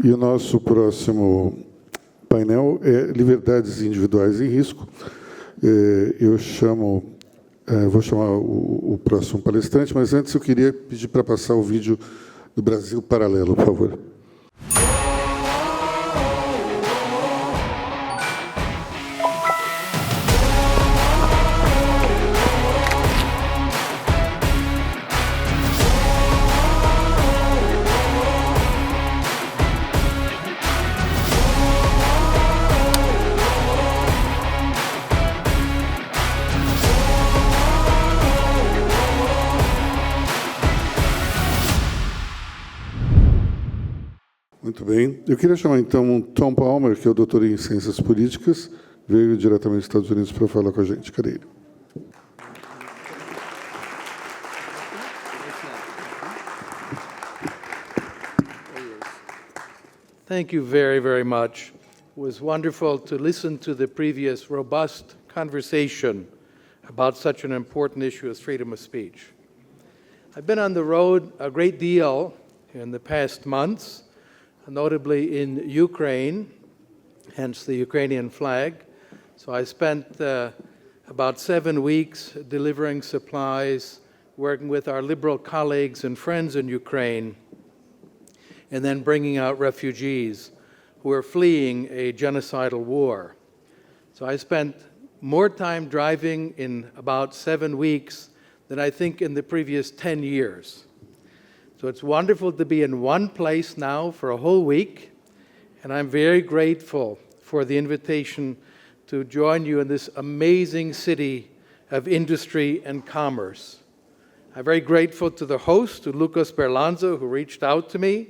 E o nosso próximo painel é Liberdades Individuais em Risco. Vou chamar o próximo palestrante, mas antes eu queria pedir para passar o vídeo do Brasil Paralelo, por favor. Muito bem. Eu queria chamar, então, o Tom Palmer, que é o doutor em Ciências Políticas, veio diretamente dos Estados Unidos para falar com a gente. Cadê ele? Thank you very, very much. It was wonderful to listen to the previous robust conversation about such an important issue as freedom of speech. I've been on the road a great deal in the past months, notably in Ukraine, hence the Ukrainian flag. So I spent about 7 weeks delivering supplies, working with our liberal colleagues and friends in Ukraine, and then bringing out refugees who are fleeing a genocidal war. So I spent more time driving in about 7 weeks than I think in the previous 10 years. So it's wonderful to be in one place now for a whole week, and I'm very grateful for the invitation to join you in this amazing city of industry and commerce. I'm very grateful to the host, to Lucas Berlanzo, who reached out to me,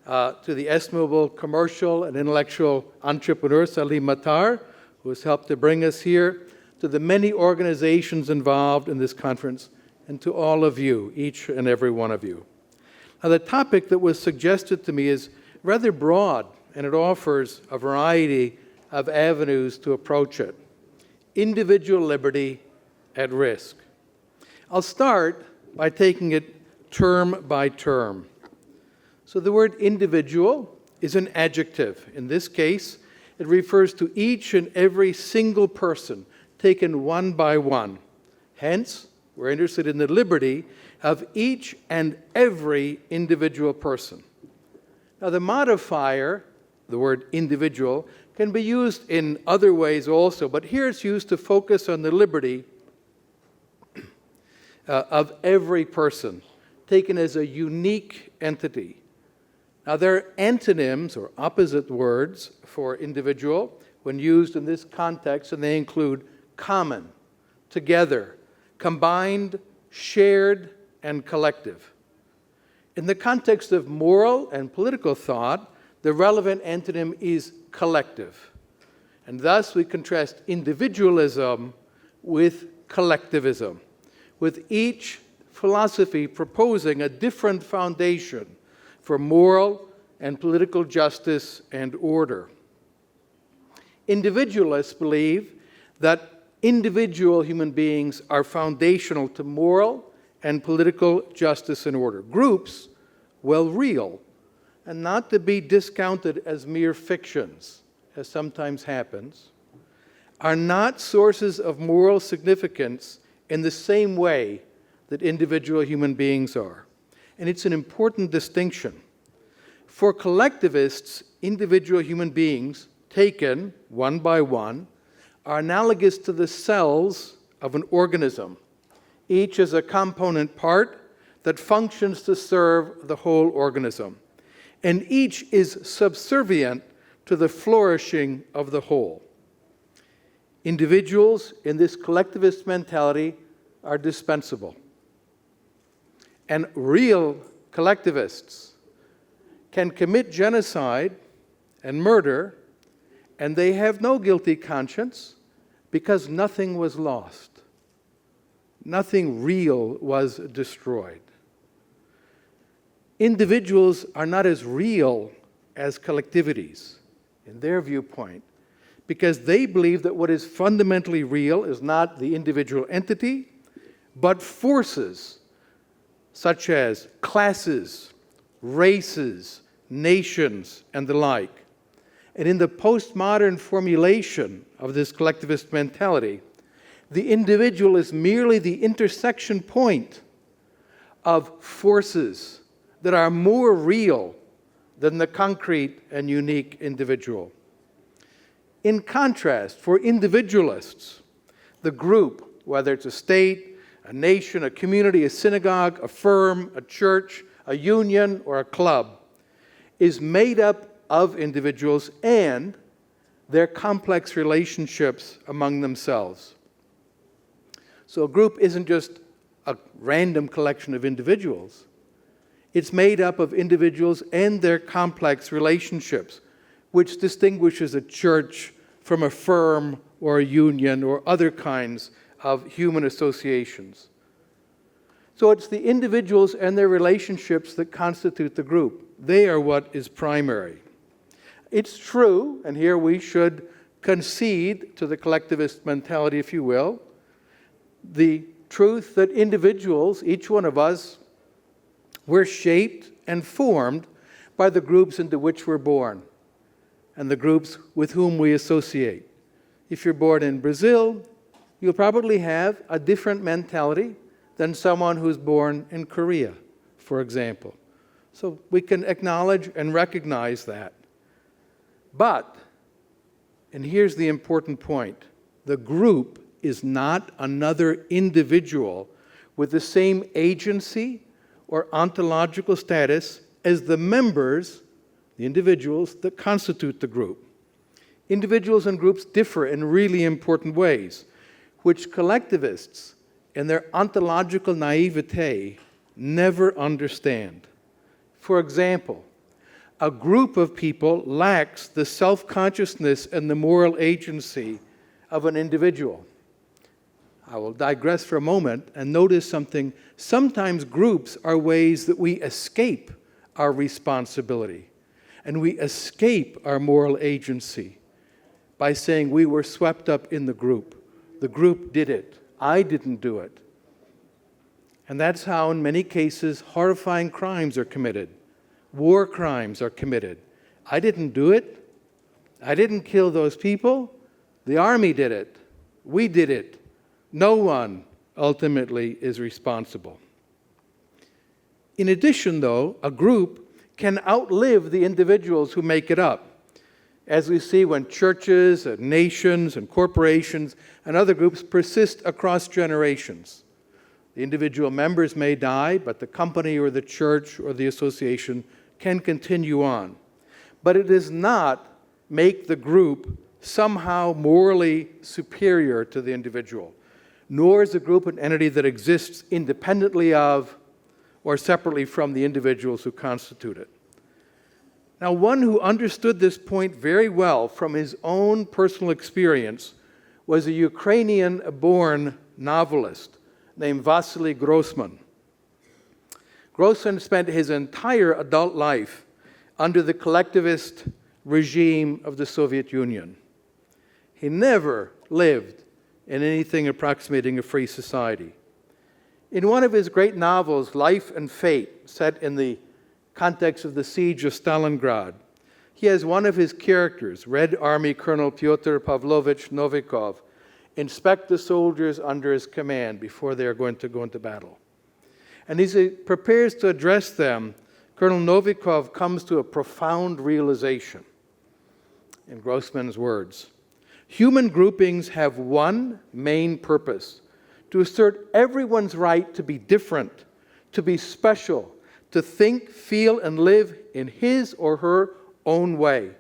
to the estimable commercial and intellectual entrepreneur Salim Matar, who has helped to bring us here, to the many organizations involved in this conference, and to all of you, each and every one of you. Now, the topic that was suggested to me is rather broad, and it offers a variety of avenues to approach it. Individual liberty at risk. I'll start by taking it term by term. So the word individual is an adjective. In this case, it refers to each and every single person, taken one by one. Hence, we're interested in the liberty of each and every individual person. Now, the modifier, the word individual, can be used in other ways also, but here it's used to focus on the liberty of every person, taken as a unique entity. Now, there are antonyms or opposite words for individual when used in this context, and they include common, together, combined, shared, and collective. In the context of moral and political thought, the relevant antonym is collective. And thus we contrast individualism with collectivism, with each philosophy proposing a different foundation for moral and political justice and order. Individualists believe that individual human beings are foundational to moral and political justice and order. Groups, well, real, and not to be discounted as mere fictions, as sometimes happens, are not sources of moral significance in the same way that individual human beings are. And it's an important distinction. For collectivists, individual human beings, taken one by one, are analogous to the cells of an organism, each as a component part that functions to serve the whole organism. And each is subservient to the flourishing of the whole. Individuals in this collectivist mentality are dispensable. And real collectivists can commit genocide and murder, and they have no guilty conscience because nothing was lost. Nothing real was destroyed. Individuals are not as real as collectivities, in their viewpoint, because they believe that what is fundamentally real is not the individual entity, but forces such as classes, races, nations, and the like. And in the postmodern formulation of this collectivist mentality, the individual is merely the intersection point of forces that are more real than the concrete and unique individual. In contrast, for individualists, the group, whether it's a state, a nation, a community, a synagogue, a firm, a church, a union, or a club, is made up of individuals and their complex relationships among themselves. So a group isn't just a random collection of individuals. It's made up of individuals and their complex relationships, which distinguishes a church from a firm or a union or other kinds of human associations. So it's the individuals and their relationships that constitute the group. They are what is primary. It's true, and here we should concede to the collectivist mentality, if you will, the truth that individuals, each one of us, we're shaped and formed by the groups into which we're born and the groups with whom we associate. If you're born in Brazil, you'll probably have a different mentality than someone who's born in Korea, for example. So we can acknowledge and recognize that. But, and here's the important point, the group is not another individual with the same agency or ontological status as the members, the individuals that constitute the group. Individuals and groups differ in really important ways, which collectivists, in their ontological naivete, never understand. For example, a group of people lacks the self-consciousness and the moral agency of an individual. I will digress for a moment and notice something. Sometimes groups are ways that we escape our responsibility and we escape our moral agency by saying we were swept up in the group. The group did it. I didn't do it. And that's how, in many cases, horrifying crimes are committed. War crimes are committed. I didn't do it. I didn't kill those people. The army did it. We did it. No one ultimately is responsible. In addition, though, a group can outlive the individuals who make it up, as we see when churches and nations and corporations and other groups persist across generations. The individual members may die, but the company or the church or the association can continue on. But it does not make the group somehow morally superior to the individual, nor is the group an entity that exists independently of or separately from the individuals who constitute it. Now, one who understood this point very well from his own personal experience was a Ukrainian-born novelist named Vasily Grossman. Grossman spent his entire adult life under the collectivist regime of the Soviet Union. He never lived in anything approximating a free society. In one of his great novels, Life and Fate, set in the context of the siege of Stalingrad, he has one of his characters, Red Army Colonel Pyotr Pavlovich Novikov, inspect the soldiers under his command before they are going to go into battle. And as he prepares to address them, Colonel Novikov comes to a profound realization. In Grossman's words, human groupings have one main purpose: to assert everyone's right to be different, to be special, to think, feel, and live in his or her own way.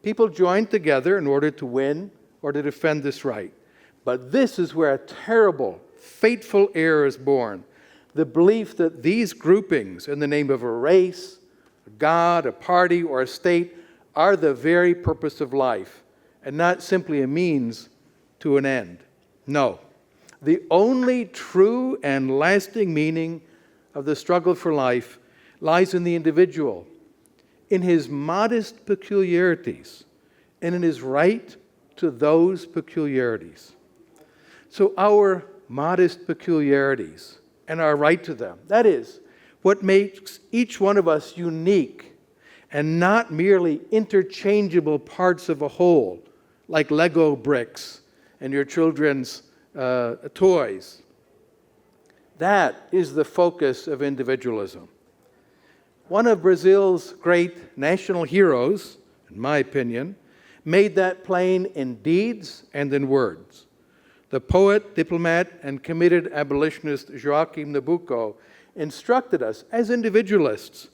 People join together in order to win or to defend this right. But this is where a terrible, fateful error is born. The belief that these groupings, in the name of a race, a god, a party, or a state, are the very purpose of life, and not simply a means to an end. No. The only true and lasting meaning of the struggle for life lies in the individual, in his modest peculiarities, and in his right to those peculiarities. So our modest peculiarities and our right to them, that is what makes each one of us unique and not merely interchangeable parts of a whole, like Lego bricks and your children's toys. That is the focus of individualism. One of Brazil's great national heroes, in my opinion, made that plain in deeds and in words. The poet, diplomat, and committed abolitionist Joaquim Nabuco instructed us as individualists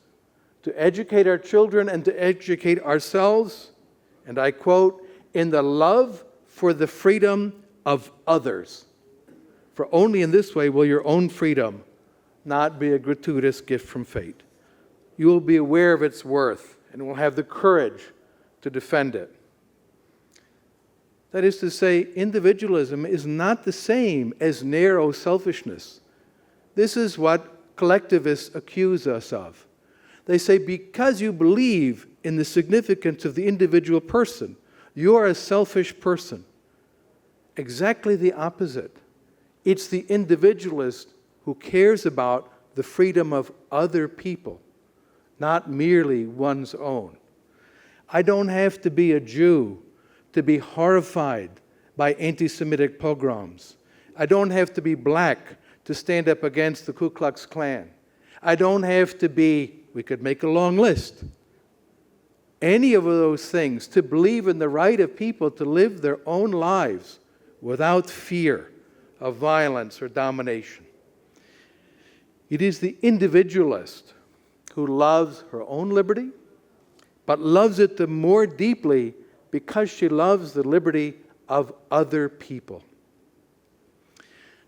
to educate our children and to educate ourselves, and I quote, in the love for the freedom of others. For only in this way will your own freedom not be a gratuitous gift from fate. You will be aware of its worth and will have the courage to defend it. That is to say, individualism is not the same as narrow selfishness. This is what collectivists accuse us of. They say, because you believe in the significance of the individual person, you are a selfish person. Exactly the opposite. It's the individualist who cares about the freedom of other people, not merely one's own. I don't have to be a Jew to be horrified by anti-Semitic pogroms. I don't have to be black to stand up against the Ku Klux Klan. I don't have to be, we could make a long list, any of those things to believe in the right of people to live their own lives without fear of violence or domination. It is the individualist who loves her own liberty, but loves it the more deeply because she loves the liberty of other people.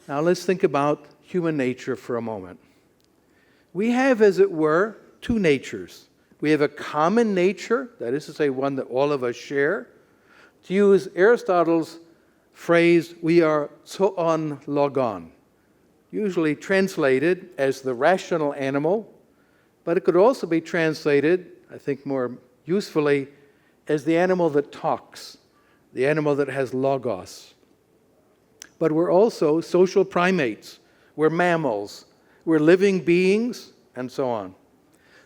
Now let's think about human nature for a moment. We have, as it were, two natures. We have a common nature, that is to say, one that all of us share. To use Aristotle's phrase, we are zoon logon, usually translated as the rational animal, but it could also be translated, I think more usefully, as the animal that talks, the animal that has logos. But we're also social primates, we're mammals, we're living beings, and so on.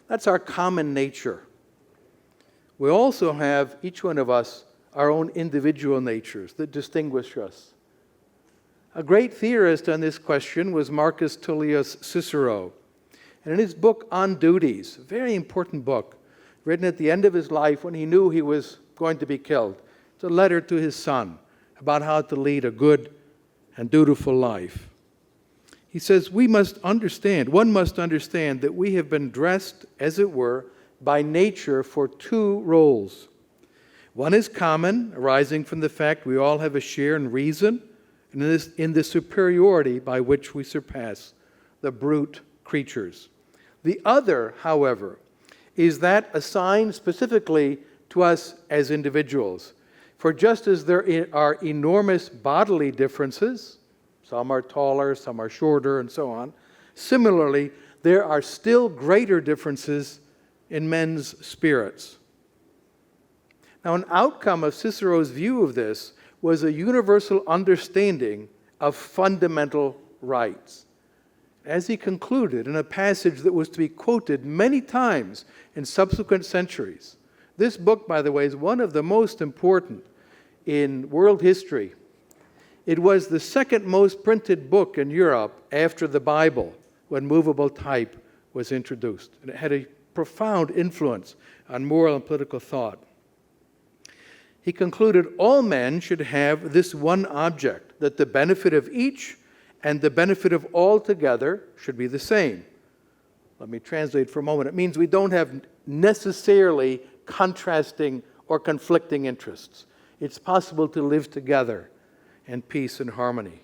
That's our common nature. We also have, each one of us, our own individual natures that distinguish us. A great theorist on this question was Marcus Tullius Cicero. And in his book On Duties, a very important book, written at the end of his life when he knew he was going to be killed, it's a letter to his son about how to lead a good and dutiful life. He says, one must understand that we have been dressed, as it were, by nature for two roles. One is common, arising from the fact we all have a share in reason and in the superiority by which we surpass the brute creatures. The other, however, is that assigned specifically to us as individuals. For just as there are enormous bodily differences, some are taller, some are shorter, and so on, similarly, there are still greater differences in men's spirits. Now, an outcome of Cicero's view of this was a universal understanding of fundamental rights. As he concluded in a passage that was to be quoted many times in subsequent centuries. This book, by the way, is one of the most important in world history. It was the second most printed book in Europe after the Bible when movable type was introduced. And it had a profound influence on moral and political thought. He concluded all men should have this one object, that the benefit of each and the benefit of all together should be the same. Let me translate for a moment. It means we don't have necessarily contrasting or conflicting interests. It's possible to live together in peace and harmony.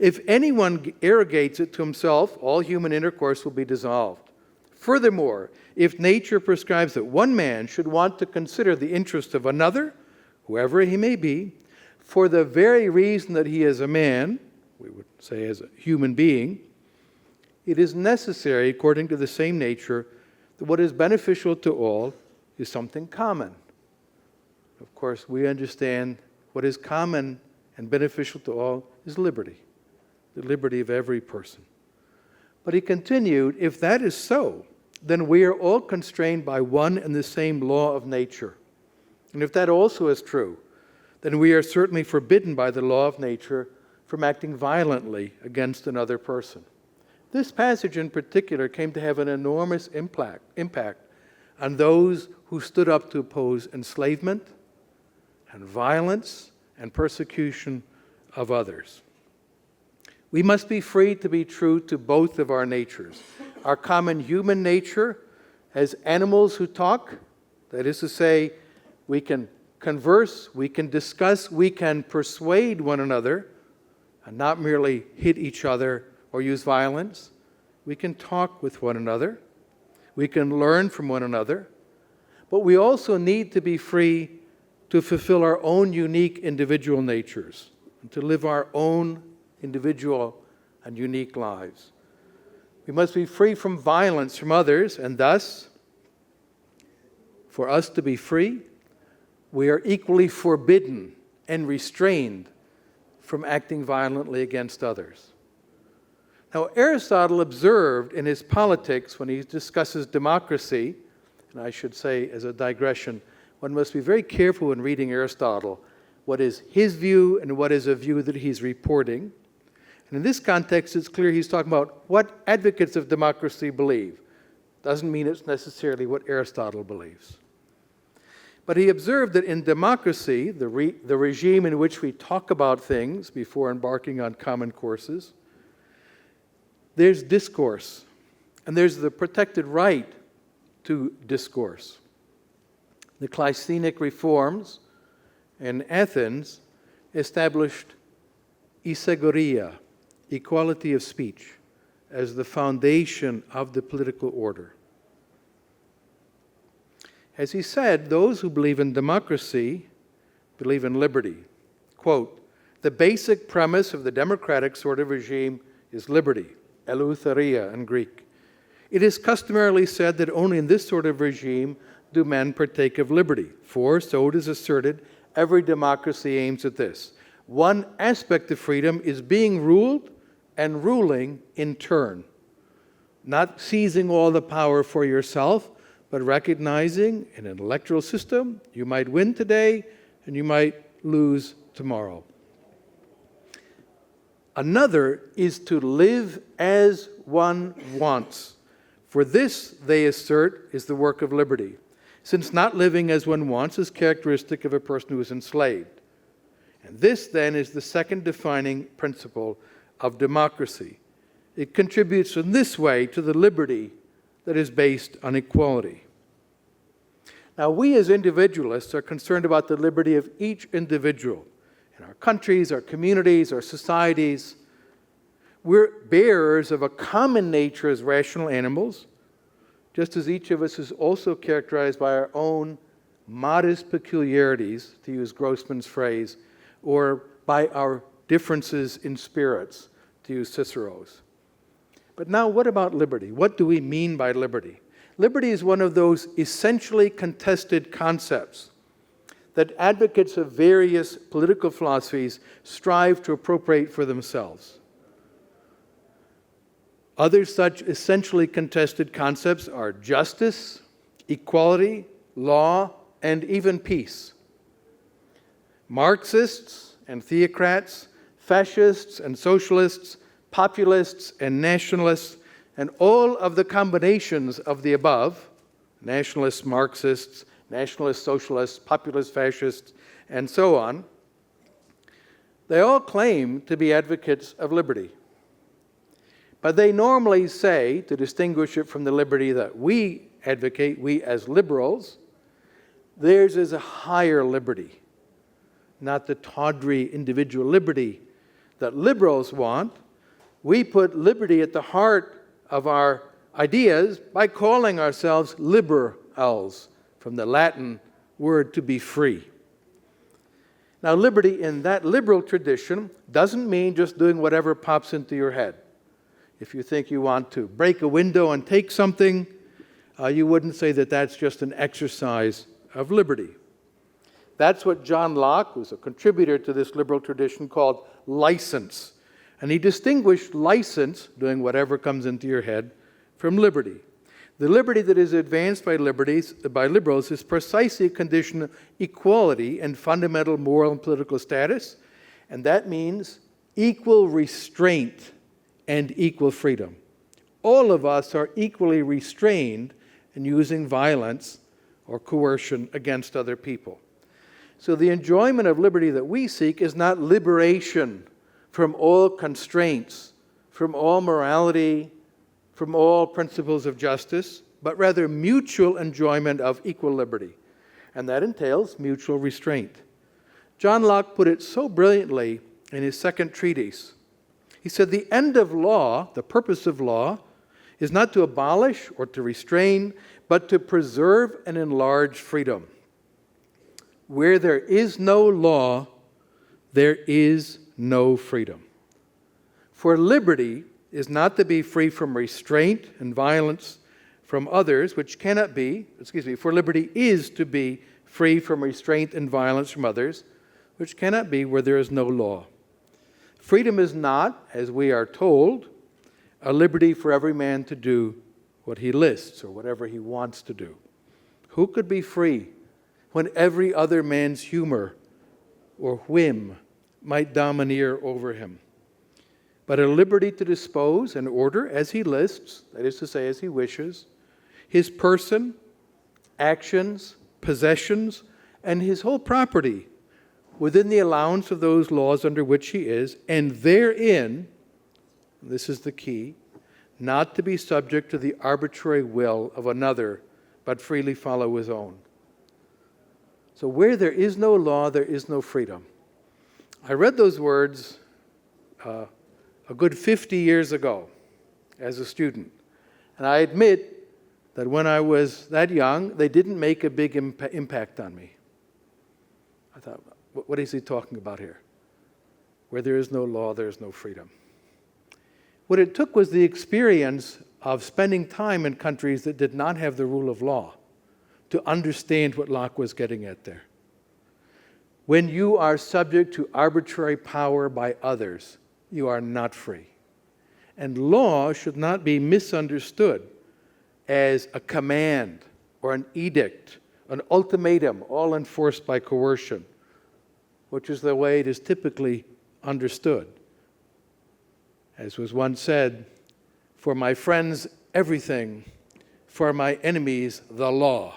If anyone arrogates it to himself, all human intercourse will be dissolved. Furthermore, if nature prescribes that one man should want to consider the interest of another, whoever he may be, for the very reason that he is a man, we would say as a human being, it is necessary, according to the same nature, that what is beneficial to all is something common. Of course, we understand what is common and beneficial to all is liberty, the liberty of every person. But he continued, if that is so, then we are all constrained by one and the same law of nature. And if that also is true, then we are certainly forbidden by the law of nature from acting violently against another person. This passage in particular came to have an enormous impact on those who stood up to oppose enslavement and violence and persecution of others. We must be free to be true to both of our natures. Our common human nature as animals who talk, that is to say, we can converse, we can discuss, we can persuade one another, and not merely hit each other or use violence. We can talk with one another. We can learn from one another. But we also need to be free to fulfill our own unique individual natures and to live our own individual and unique lives. We must be free from violence from others, and thus, for us to be free, we are equally forbidden and restrained from acting violently against others. Now, Aristotle observed in his Politics, when he discusses democracy, and I should say as a digression, one must be very careful when reading Aristotle, what is his view and what is a view that he's reporting. And in this context, it's clear he's talking about what advocates of democracy believe. Doesn't mean it's necessarily what Aristotle believes. But he observed that in democracy, the regime in which we talk about things before embarking on common courses, there's discourse, and there's the protected right to discourse. The Cleisthenic reforms in Athens established isegoria, equality of speech, as the foundation of the political order. As he said, those who believe in democracy believe in liberty. Quote, the basic premise of the democratic sort of regime is liberty, eleutheria in Greek. It is customarily said that only in this sort of regime do men partake of liberty, for, so it is asserted, every democracy aims at this. One aspect of freedom is being ruled and ruling in turn, not seizing all the power for yourself, but recognizing in an electoral system, you might win today and you might lose tomorrow. Another is to live as one wants. For this, they assert, is the work of liberty, since not living as one wants is characteristic of a person who is enslaved. And this, then, is the second defining principle of democracy. It contributes in this way to the liberty that is based on equality. Now, we as individualists are concerned about the liberty of each individual in our countries, our communities, our societies. We're bearers of a common nature as rational animals, just as each of us is also characterized by our own modest peculiarities, to use Grossman's phrase, or by our differences in spirits, to use Cicero's. But now, what about liberty? What do we mean by liberty? Liberty is one of those essentially contested concepts that advocates of various political philosophies strive to appropriate for themselves. Other such essentially contested concepts are justice, equality, law, and even peace. Marxists and theocrats, fascists and socialists, populists and nationalists, and all of the combinations of the above, nationalists, Marxists, nationalist socialists, populist fascists, and so on, they all claim to be advocates of liberty. But they normally say, to distinguish it from the liberty that we advocate, we as liberals, theirs is a higher liberty, not the tawdry individual liberty that liberals want. We put liberty at the heart of our ideas by calling ourselves liberals, from the Latin word to be free. Now, liberty in that liberal tradition doesn't mean just doing whatever pops into your head. If you think you want to break a window and take something, you wouldn't say that that's just an exercise of liberty. That's what John Locke, who's a contributor to this liberal tradition, called license. And he distinguished license, doing whatever comes into your head, from liberty. The liberty that is advanced by liberals is precisely a condition of equality and fundamental moral and political status, and that means equal restraint and equal freedom. All of us are equally restrained in using violence or coercion against other people. So the enjoyment of liberty that we seek is not liberation from all constraints, from all morality, from all principles of justice, but rather mutual enjoyment of equal liberty. And that entails mutual restraint. John Locke put it so brilliantly in his second treatise. He said, the end of law, the purpose of law, is not to abolish or to restrain, but to preserve and enlarge freedom. Where there is no law, there is no freedom. For liberty is not to be free from restraint and violence from others, which cannot be, for liberty is to be free from restraint and violence from others, which cannot be where there is no law. Freedom is not, as we are told, a liberty for every man to do what he lists or whatever he wants to do. Who could be free when every other man's humor or whim might domineer over him? But a liberty to dispose and order as he lists, that is to say, as he wishes, his person, actions, possessions, and his whole property within the allowance of those laws under which he is, and therein, this is the key, not to be subject to the arbitrary will of another, but freely follow his own. So where there is no law, there is no freedom. I read those words a good 50 years ago as a student. And I admit that when I was that young, they didn't make a big impact on me. I thought, what is he talking about here? Where there is no law, there is no freedom. What it took was the experience of spending time in countries that did not have the rule of law to understand what Locke was getting at there. When you are subject to arbitrary power by others, you are not free. And law should not be misunderstood as a command or an edict, an ultimatum, all enforced by coercion, which is the way it is typically understood. As was once said, for my friends, everything, for my enemies, the law.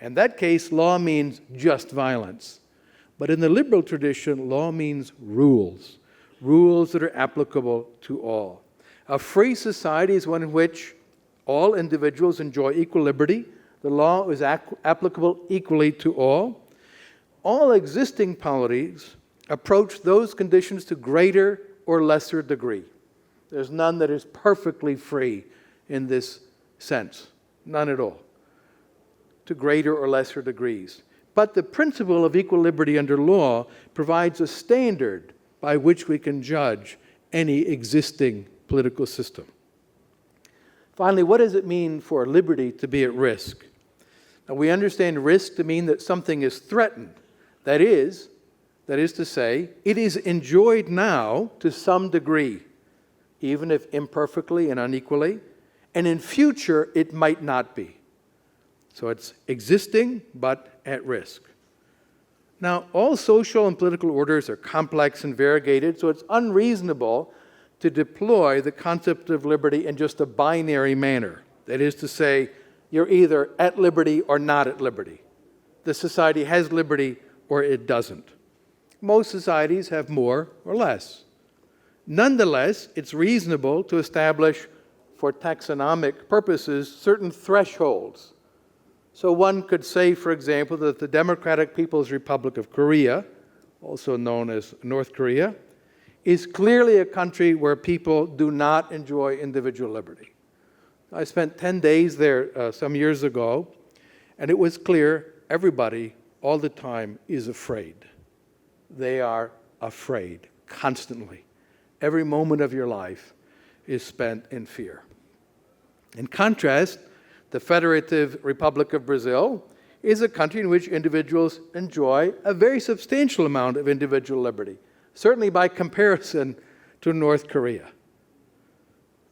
In that case, law means just violence. But in the liberal tradition, law means rules. Rules that are applicable to all. A free society is one in which all individuals enjoy equal liberty. The law is applicable equally to all. All existing polities approach those conditions to greater or lesser degree. There's none that is perfectly free in this sense. None at all. To greater or lesser degrees. But the principle of equal liberty under law provides a standard by which we can judge any existing political system. Finally, what does it mean for liberty to be at risk? Now, we understand risk to mean that something is threatened. That is to say, it is enjoyed now to some degree, even if imperfectly and unequally, and in future it might not be. So it's existing, but at risk. Now, all social and political orders are complex and variegated, so it's unreasonable to deploy the concept of liberty in just a binary manner. That is to say, you're either at liberty or not at liberty. The society has liberty or it doesn't. Most societies have more or less. Nonetheless, it's reasonable to establish, for taxonomic purposes, certain thresholds. So one could say, for example, that the Democratic People's Republic of Korea, also known as North Korea, is clearly a country where people do not enjoy individual liberty. I spent 10 days there some years ago, and it was clear everybody, all the time, is afraid. They are afraid constantly. Every moment of your life is spent in fear. In contrast, the Federative Republic of Brazil is a country in which individuals enjoy a very substantial amount of individual liberty, certainly by comparison to North Korea.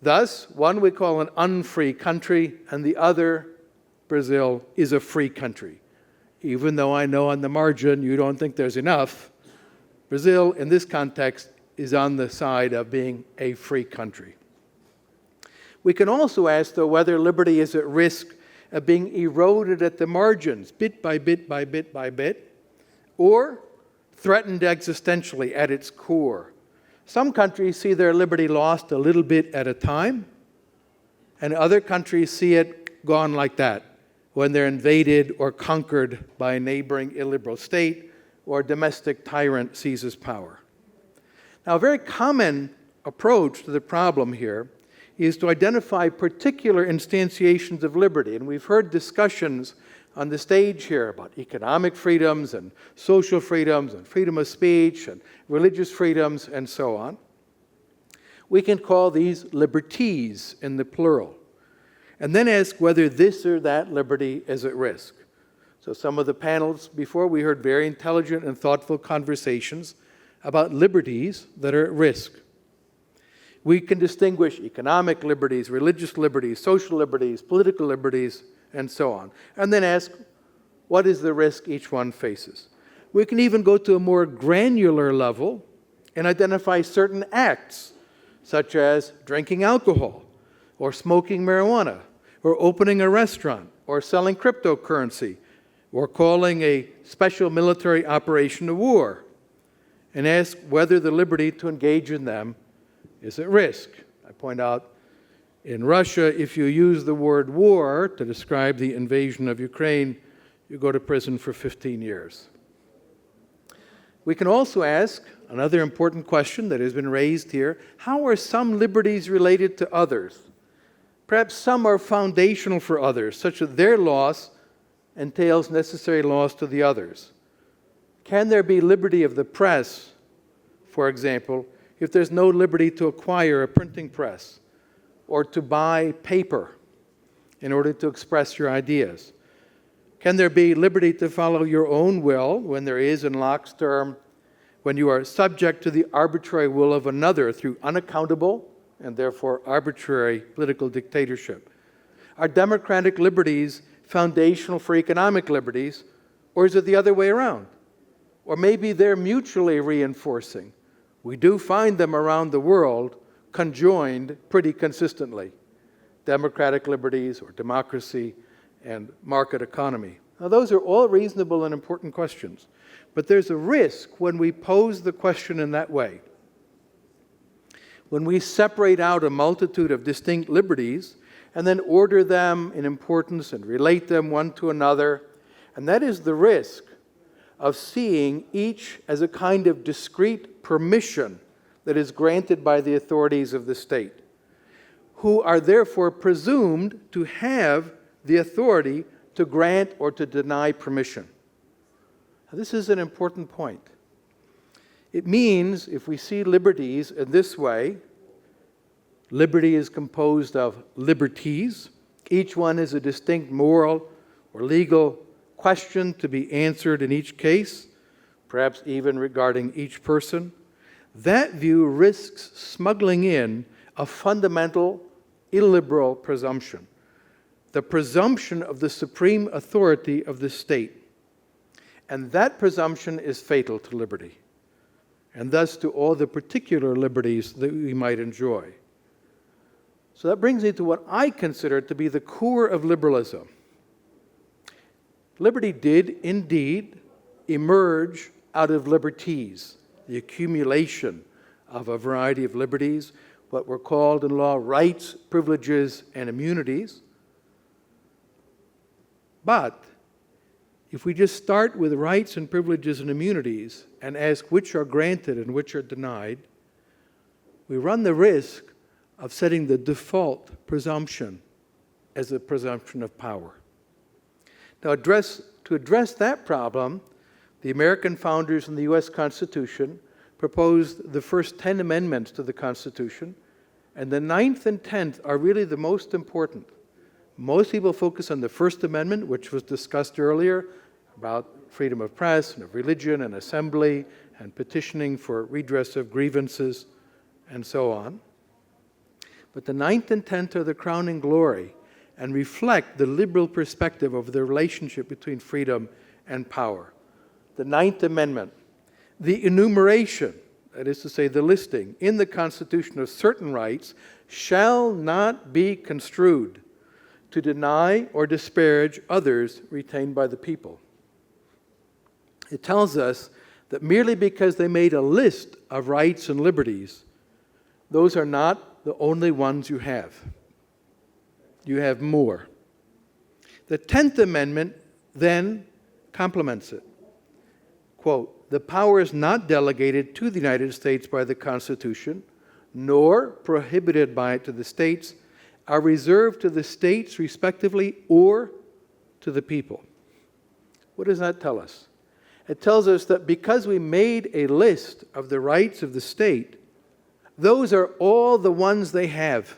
Thus, one we call an unfree country, and the other, Brazil, is a free country. Even though I know on the margin you don't think there's enough, Brazil, in this context, is on the side of being a free country. We can also ask, though, whether liberty is at risk of being eroded at the margins, bit by bit by bit by bit, or threatened existentially at its core. Some countries see their liberty lost a little bit at a time, and other countries see it gone like that when they're invaded or conquered by a neighboring illiberal state or a domestic tyrant seizes power. Now, a very common approach to the problem here is to identify particular instantiations of liberty. And we've heard discussions on the stage here about economic freedoms and social freedoms and freedom of speech and religious freedoms and so on. We can call these liberties in the plural, and then ask whether this or that liberty is at risk. So some of the panels before, we heard very intelligent and thoughtful conversations about liberties that are at risk. We can distinguish economic liberties, religious liberties, social liberties, political liberties, and so on. And then ask, what is the risk each one faces? We can even go to a more granular level and identify certain acts, such as drinking alcohol, or smoking marijuana, or opening a restaurant, or selling cryptocurrency, or calling a special military operation a war, and ask whether the liberty to engage in them is at risk. I point out, in Russia, if you use the word war to describe the invasion of Ukraine, you go to prison for 15 years. We can also ask another important question that has been raised here: how are some liberties related to others? Perhaps some are foundational for others, such that their loss entails necessary loss to the others. Can there be liberty of the press, for example, if there's no liberty to acquire a printing press or to buy paper in order to express your ideas? Can there be liberty to follow your own will when there is, in Locke's term, when you are subject to the arbitrary will of another through unaccountable and therefore arbitrary political dictatorship? Are democratic liberties foundational for economic liberties, or is it the other way around? Or maybe they're mutually reinforcing. We do find them around the world conjoined pretty consistently: democratic liberties or democracy and market economy. Now, those are all reasonable and important questions, but there's a risk when we pose the question in that way. When we separate out a multitude of distinct liberties and then order them in importance and relate them one to another, and that is the risk of seeing each as a kind of discrete permission that is granted by the authorities of the state, who are therefore presumed to have the authority to grant or to deny permission. Now, this is an important point. It means, if we see liberties in this way, liberty is composed of liberties. Each one is a distinct moral or legal question to be answered in each case, perhaps even regarding each person. That view risks smuggling in a fundamental illiberal presumption, the presumption of the supreme authority of the state. And that presumption is fatal to liberty, and thus to all the particular liberties that we might enjoy. So that brings me to what I consider to be the core of liberalism. Liberty did indeed emerge out of liberties, the accumulation of a variety of liberties, what were called in law rights, privileges, and immunities. But if we just start with rights and privileges and immunities and ask which are granted and which are denied, we run the risk of setting the default presumption as a presumption of power. Now, to address that problem, the American founders in the U.S. Constitution proposed the first 10 amendments to the Constitution, and the 9th and 10th are really the most important. Most people focus on the First Amendment, which was discussed earlier, about freedom of press and of religion and assembly and petitioning for redress of grievances and so on. but the 9th and 10th are the crowning glory and reflect the liberal perspective of the relationship between freedom and power. The 9th Amendment, the enumeration, that is to say, the listing in the Constitution of certain rights, shall not be construed to deny or disparage others retained by the people. It tells us that merely because they made a list of rights and liberties, those are not the only ones you have. You have more. The 10th Amendment then complements it. Quote, "The powers not delegated to the United States by the Constitution, nor prohibited by it to the states, are reserved to the states respectively or to the people." What does that tell us? It tells us that because we made a list of the rights of the state, those are all the ones they have.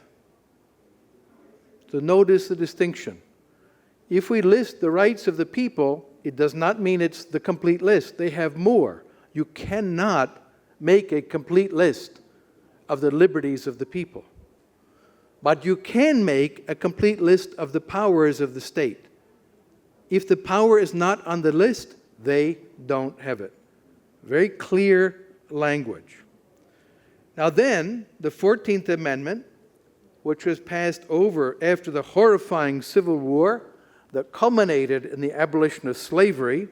So notice the distinction. If we list the rights of the people, it does not mean it's the complete list. They have more. You cannot make a complete list of the liberties of the people. But you can make a complete list of the powers of the state. If the power is not on the list, they don't have it. Very clear language. Now then, the 14th Amendment, which was passed over after the horrifying Civil War that culminated in the abolition of slavery,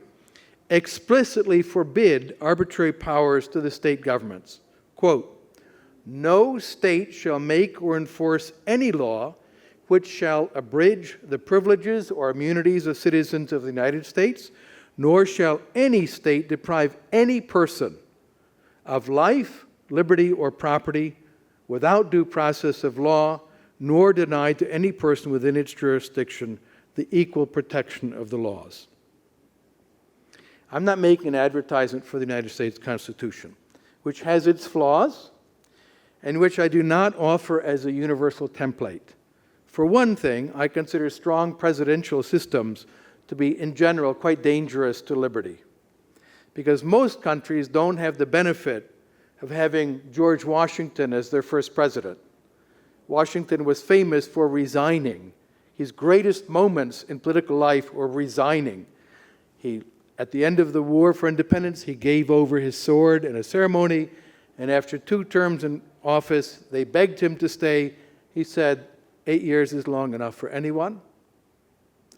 explicitly forbid arbitrary powers to the state governments. Quote, "No state shall make or enforce any law which shall abridge the privileges or immunities of citizens of the United States, nor shall any state deprive any person of life, liberty, or property without due process of law, nor deny to any person within its jurisdiction the equal protection of the laws." I'm not making an advertisement for the United States Constitution, which has its flaws, and which I do not offer as a universal template. For one thing, I consider strong presidential systems to be, in general, quite dangerous to liberty, because most countries don't have the benefit of having George Washington as their first president. Washington was famous for resigning. His greatest moments in political life were resigning. At the end of the War for Independence, he gave over his sword in a ceremony, and after 2 terms in office, they begged him to stay. He said, 8 years is long enough for anyone.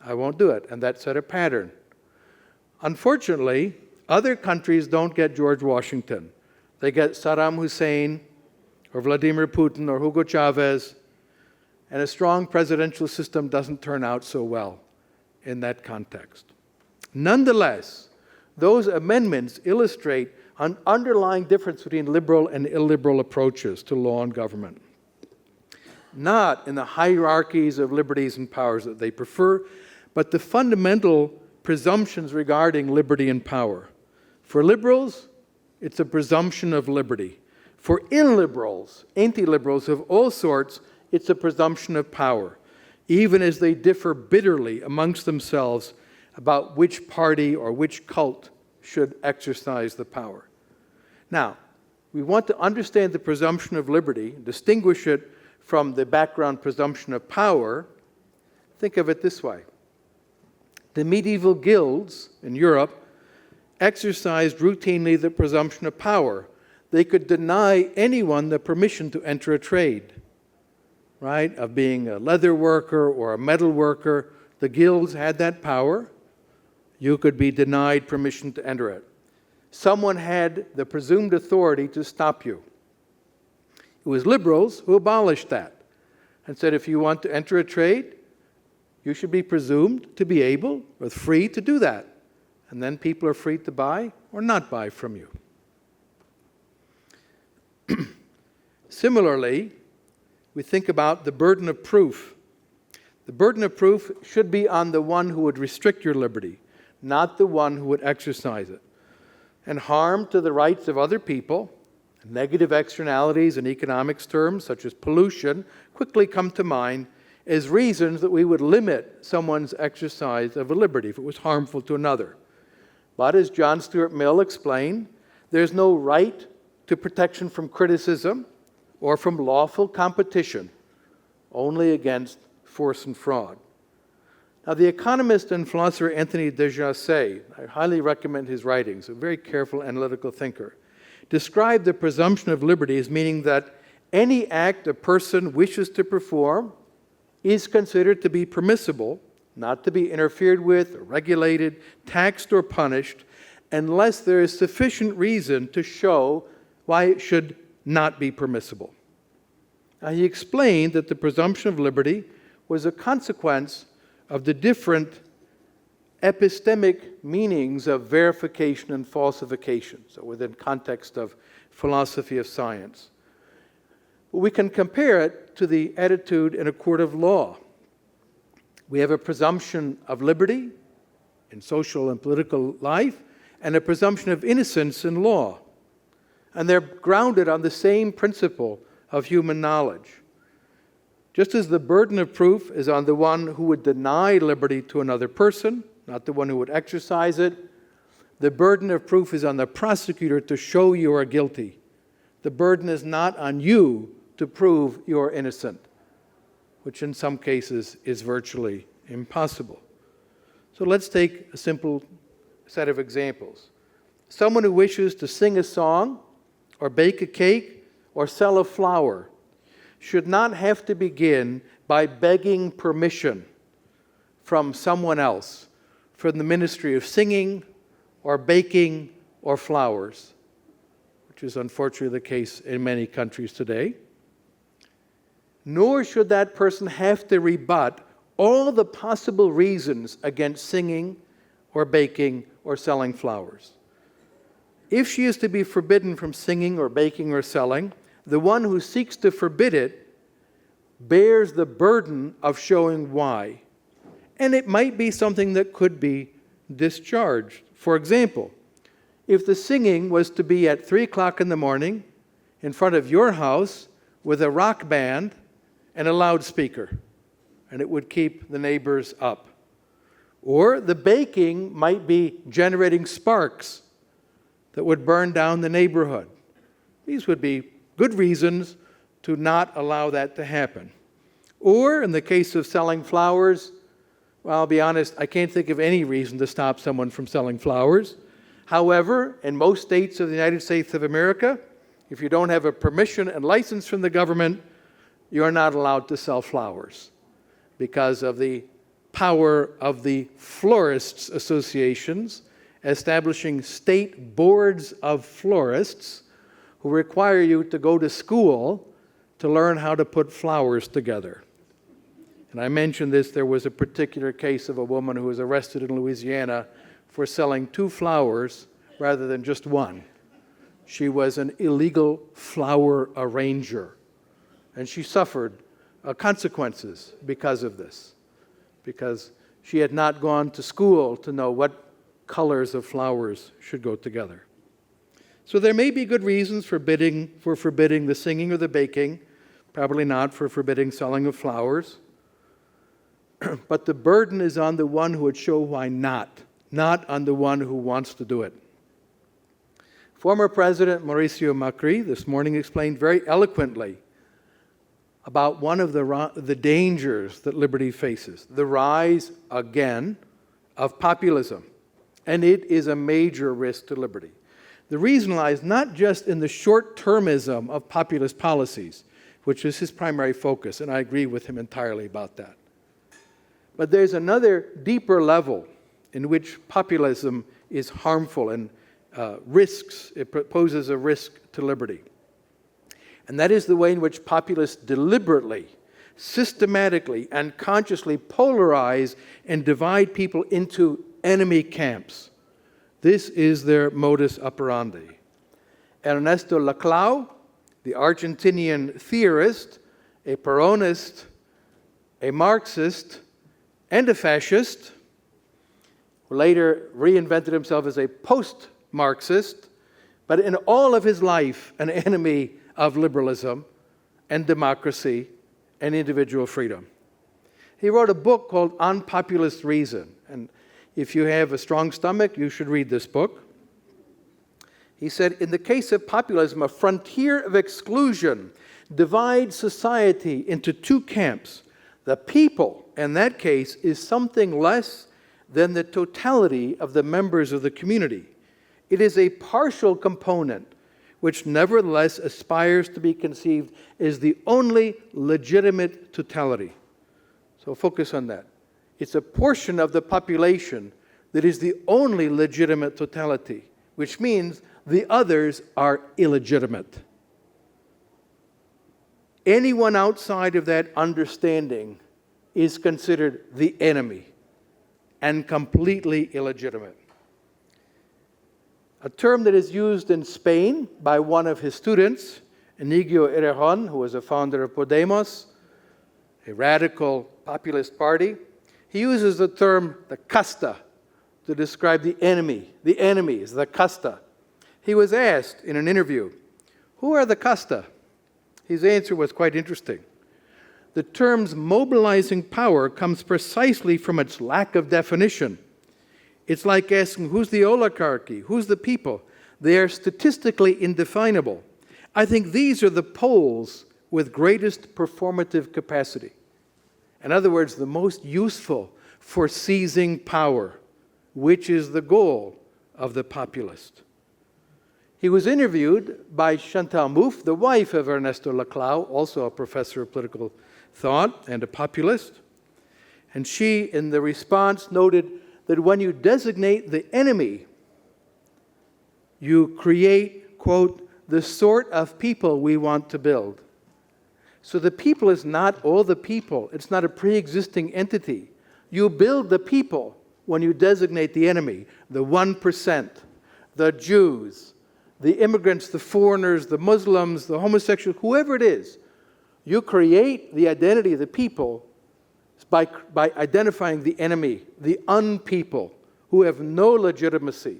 I won't do it. And that set a pattern. Unfortunately, other countries don't get George Washington. They get Saddam Hussein or Vladimir Putin or Hugo Chavez, and a strong presidential system doesn't turn out so well in that context. Nonetheless, those amendments illustrate an underlying difference between liberal and illiberal approaches to law and government. Not in the hierarchies of liberties and powers that they prefer, but the fundamental presumptions regarding liberty and power. For liberals, it's a presumption of liberty. For illiberals, anti-liberals of all sorts, it's a presumption of power, even as they differ bitterly amongst themselves about which party or which cult should exercise the power. Now, we want to understand the presumption of liberty, distinguish it from the background presumption of power. Think of it this way. The medieval guilds in Europe exercised routinely the presumption of power. They could deny anyone the permission to enter a trade, right? Of being a leather worker or a metal worker. The guilds had that power. You could be denied permission to enter it. Someone had the presumed authority to stop you. It was liberals who abolished that and said, if you want to enter a trade, you should be presumed to be able or free to do that. And then people are free to buy or not buy from you. Similarly, we think about the burden of proof. The burden of proof should be on the one who would restrict your liberty, not the one who would exercise it. And harm to the rights of other people, negative externalities in economics terms, such as pollution, quickly come to mind as reasons that we would limit someone's exercise of a liberty if it was harmful to another. But as John Stuart Mill explained, there's no right to protection from criticism or from lawful competition only against force and fraud. Now, the economist and philosopher Anthony de Josset, I highly recommend his writings, a very careful analytical thinker, described the presumption of liberty as meaning that any act a person wishes to perform is considered to be permissible, not to be interfered with, or regulated, taxed, or punished, unless there is sufficient reason to show why it should not be permissible. Now, he explained that the presumption of liberty was a consequence of the different epistemic meanings of verification and falsification, so within context of philosophy of science. We can compare it to the attitude in a court of law. We have a presumption of liberty in social and political life, and a presumption of innocence in law. And they're grounded on the same principle of human knowledge. Just as the burden of proof is on the one who would deny liberty to another person, not the one who would exercise it, the burden of proof is on the prosecutor to show you are guilty. The burden is not on you to prove you're innocent, which in some cases is virtually impossible. So let's take a simple set of examples. Someone who wishes to sing a song, or bake a cake, or sell a flower should not have to begin by begging permission from someone else from the ministry of singing, or baking, or flowers, which is unfortunately the case in many countries today. Nor should that person have to rebut all the possible reasons against singing, or baking, or selling flowers. If she is to be forbidden from singing, or baking, or selling, the one who seeks to forbid it bears the burden of showing why. And it might be something that could be discharged. For example, if the singing was to be at 3 o'clock in the morning in front of your house with a rock band and a loudspeaker, and it would keep the neighbors up. Or the baking might be generating sparks that would burn down the neighborhood. These would be good reasons to not allow that to happen. Or, in the case of selling flowers, well, I'll be honest, I can't think of any reason to stop someone from selling flowers. However, in most states of the United States of America, if you don't have a permission and license from the government, you're not allowed to sell flowers because of the power of the florists associations establishing state boards of florists who require you to go to school to learn how to put flowers together. And I mentioned this, there was a particular case of a woman who was arrested in Louisiana for selling 2 flowers rather than just 1. She was an illegal flower arranger, and she suffered consequences because of this, because she had not gone to school to know what colors of flowers should go together. So there may be good reasons for forbidding the singing or the baking, probably not for forbidding selling of flowers, but the burden is on the one who would show why not on the one who wants to do it. Former President Mauricio Macri this morning explained very eloquently about one of the dangers that liberty faces, the rise, again, of populism. And it is a major risk to liberty. The reason lies not just in the short-termism of populist policies, which is his primary focus, and I agree with him entirely about that. But there's another deeper level in which populism is harmful and it poses a risk to liberty. And that is the way in which populists deliberately, systematically, and consciously polarize and divide people into enemy camps. This is their modus operandi. Ernesto Laclau, the Argentinian theorist, a Peronist, a Marxist, and a fascist, who later reinvented himself as a post-Marxist, but in all of his life an enemy of liberalism and democracy and individual freedom. He wrote a book called On Populist Reason, and if you have a strong stomach, you should read this book. He said, in the case of populism, a frontier of exclusion divide society into two camps. The people, in that case, is something less than the totality of the members of the community. It is a partial component, which nevertheless aspires to be conceived as the only legitimate totality. So focus on that. It's a portion of the population that is the only legitimate totality, which means the others are illegitimate. Anyone outside of that understanding is considered the enemy and completely illegitimate. A term that is used in Spain by one of his students, Inigo Errejón, who was a founder of Podemos, a radical populist party. He uses the term the casta to describe the enemy. The enemy is the casta. He was asked in an interview, who are the casta? His answer was quite interesting. The term's mobilizing power comes precisely from its lack of definition. It's like asking, who's the oligarchy? Who's the people? They are statistically indefinable. I think these are the poles with greatest performative capacity. In other words, the most useful for seizing power, which is the goal of the populist. He was interviewed by Chantal Mouffe, the wife of Ernesto Laclau, also a professor of political thought and a populist. And she, in the response, noted that when you designate the enemy, you create, quote, the sort of people we want to build. So the people is not all the people. It's not a pre-existing entity. You build the people when you designate the enemy, the 1%, the Jews, the immigrants, the foreigners, the Muslims, the homosexuals, whoever it is. You create the identity of the people by identifying the enemy, the unpeople, who have no legitimacy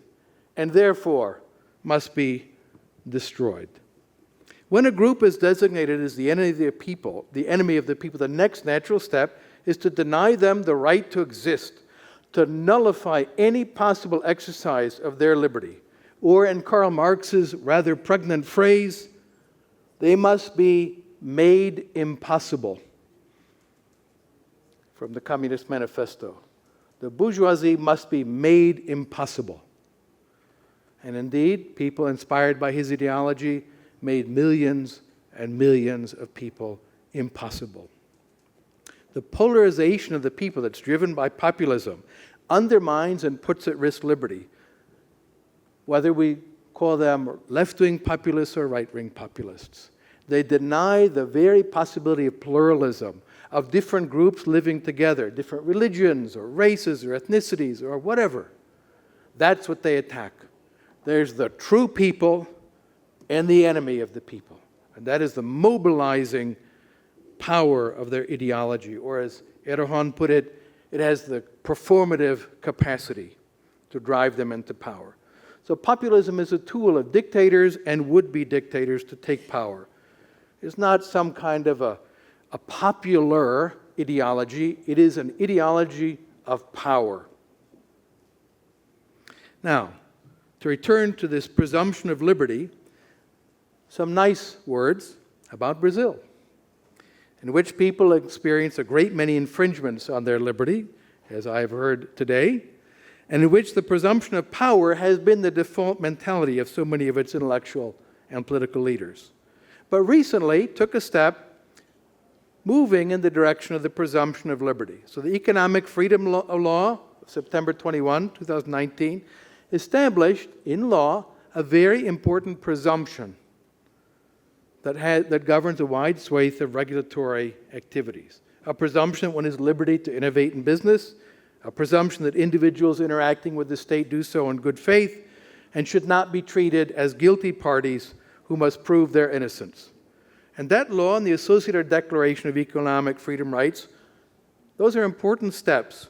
and therefore must be destroyed. When a group is designated as the enemy of the people, the next natural step is to deny them the right to exist, to nullify any possible exercise of their liberty. Or in Karl Marx's rather pregnant phrase, they must be made impossible. From the Communist Manifesto. The bourgeoisie must be made impossible. And indeed, people inspired by his ideology made millions and millions of people impossible. The polarization of the people that's driven by populism undermines and puts at risk liberty, whether we call them left-wing populists or right-wing populists. They deny the very possibility of pluralism, of different groups living together, different religions or races or ethnicities or whatever. That's what they attack. There's the true people and the enemy of the people. And that is the mobilizing power of their ideology. Or as Errejón put it, it has the performative capacity to drive them into power. So populism is a tool of dictators and would-be dictators to take power. It's not some kind of a popular ideology. It is an ideology of power. Now, to return to this presumption of liberty, some nice words about Brazil, in which people experience a great many infringements on their liberty, as I have heard today, and in which the presumption of power has been the default mentality of so many of its intellectual and political leaders. But recently took a step moving in the direction of the presumption of liberty. So the Economic Freedom Law of September 21, 2019, established in law a very important presumption that governs a wide swathe of regulatory activities. A presumption that one has liberty to innovate in business, a presumption that individuals interacting with the state do so in good faith and should not be treated as guilty parties who must prove their innocence. And that law and the associated Declaration of Economic Freedom Rights, those are important steps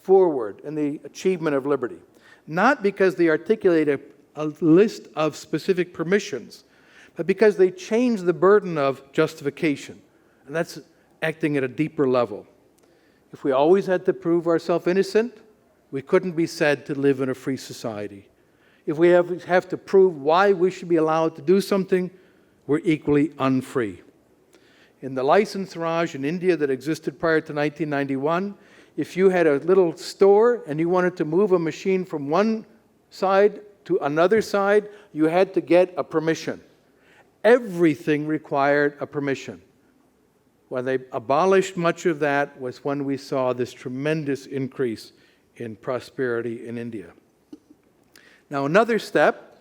forward in the achievement of liberty. Not because they articulate a list of specific permissions, but because they change the burden of justification. And that's acting at a deeper level. If we always had to prove ourselves innocent, we couldn't be said to live in a free society. If we have to prove why we should be allowed to do something, we're equally unfree. In the license Raj in India that existed prior to 1991, if you had a little store and you wanted to move a machine from one side to another side, you had to get a permission. Everything required a permission. When they abolished much of that was when we saw this tremendous increase in prosperity in India. Now, another step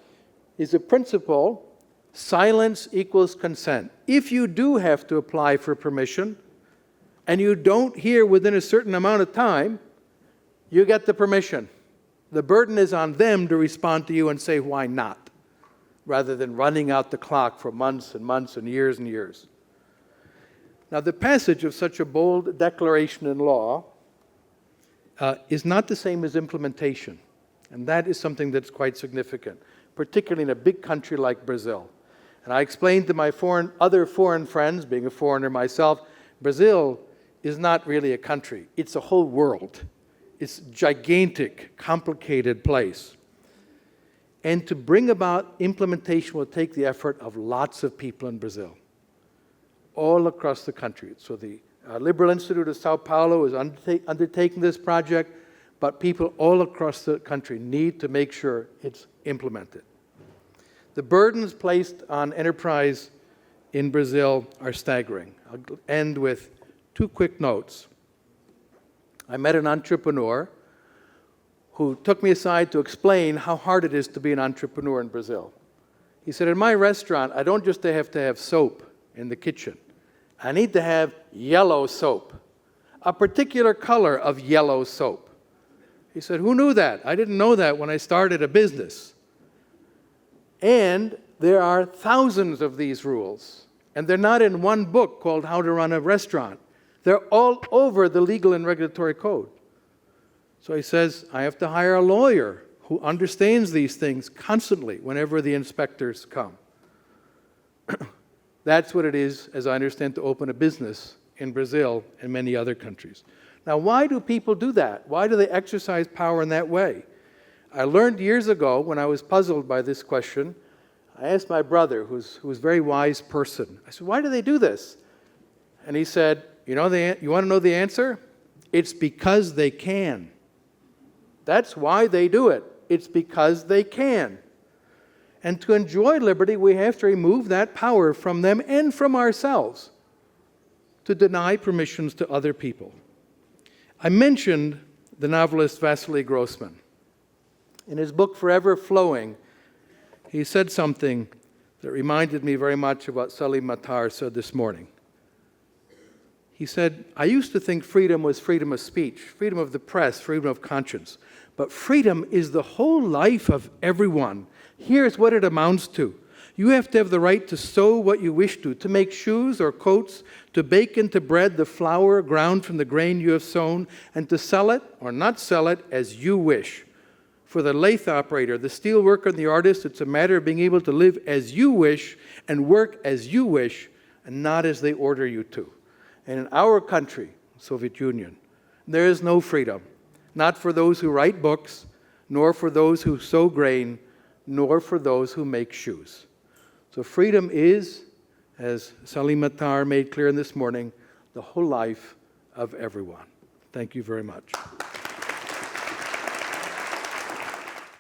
is a principle: silence equals consent. If you do have to apply for permission and you don't hear within a certain amount of time, you get the permission. The burden is on them to respond to you and say, why not? Rather than running out the clock for months and months and years and years. Now, the passage of such a bold declaration in law is not the same as implementation. And that is something that's quite significant, particularly in a big country like Brazil. And I explained to my other foreign friends, being a foreigner myself, Brazil is not really a country. It's a whole world. It's a gigantic, complicated place. And to bring about implementation will take the effort of lots of people in Brazil, all across the country. So the Liberal Institute of Sao Paulo is undertaking this project, but people all across the country need to make sure it's implemented. The burdens placed on enterprise in Brazil are staggering. I'll end with two quick notes. I met an entrepreneur who took me aside to explain how hard it is to be an entrepreneur in Brazil. He said, in my restaurant, I don't just have to have soap in the kitchen. I need to have yellow soap, a particular color of yellow soap. He said, who knew that? I didn't know that when I started a business. And there are thousands of these rules. And they're not in one book called How to Run a Restaurant. They're all over the legal and regulatory code. So he says, I have to hire a lawyer who understands these things constantly whenever the inspectors come. That's what it is, as I understand, to open a business in Brazil and many other countries. Now, why do people do that? Why do they exercise power in that way? I learned years ago, when I was puzzled by this question, I asked my brother, who's a very wise person, I said, why do they do this? And he said, you want to know the answer? It's because they can. That's why they do it. It's because they can. And to enjoy liberty, we have to remove that power from them and from ourselves to deny permissions to other people. I mentioned the novelist Vasily Grossman. In his book, Forever Flowing, he said something that reminded me very much of what Salim Matar said this morning. He said, I used to think freedom was freedom of speech, freedom of the press, freedom of conscience. But freedom is the whole life of everyone. Here's what it amounts to. You have to have the right to sow what you wish to make shoes or coats, to bake into bread the flour ground from the grain you have sown, and to sell it or not sell it as you wish. For the lathe operator, the steel worker, and the artist, it's a matter of being able to live as you wish and work as you wish and not as they order you to. And in our country, Soviet Union, there is no freedom, not for those who write books, nor for those who sow grain, nor for those who make shoes. So freedom is, as Salim Matar made clear this morning, the whole life of everyone. Thank you very much.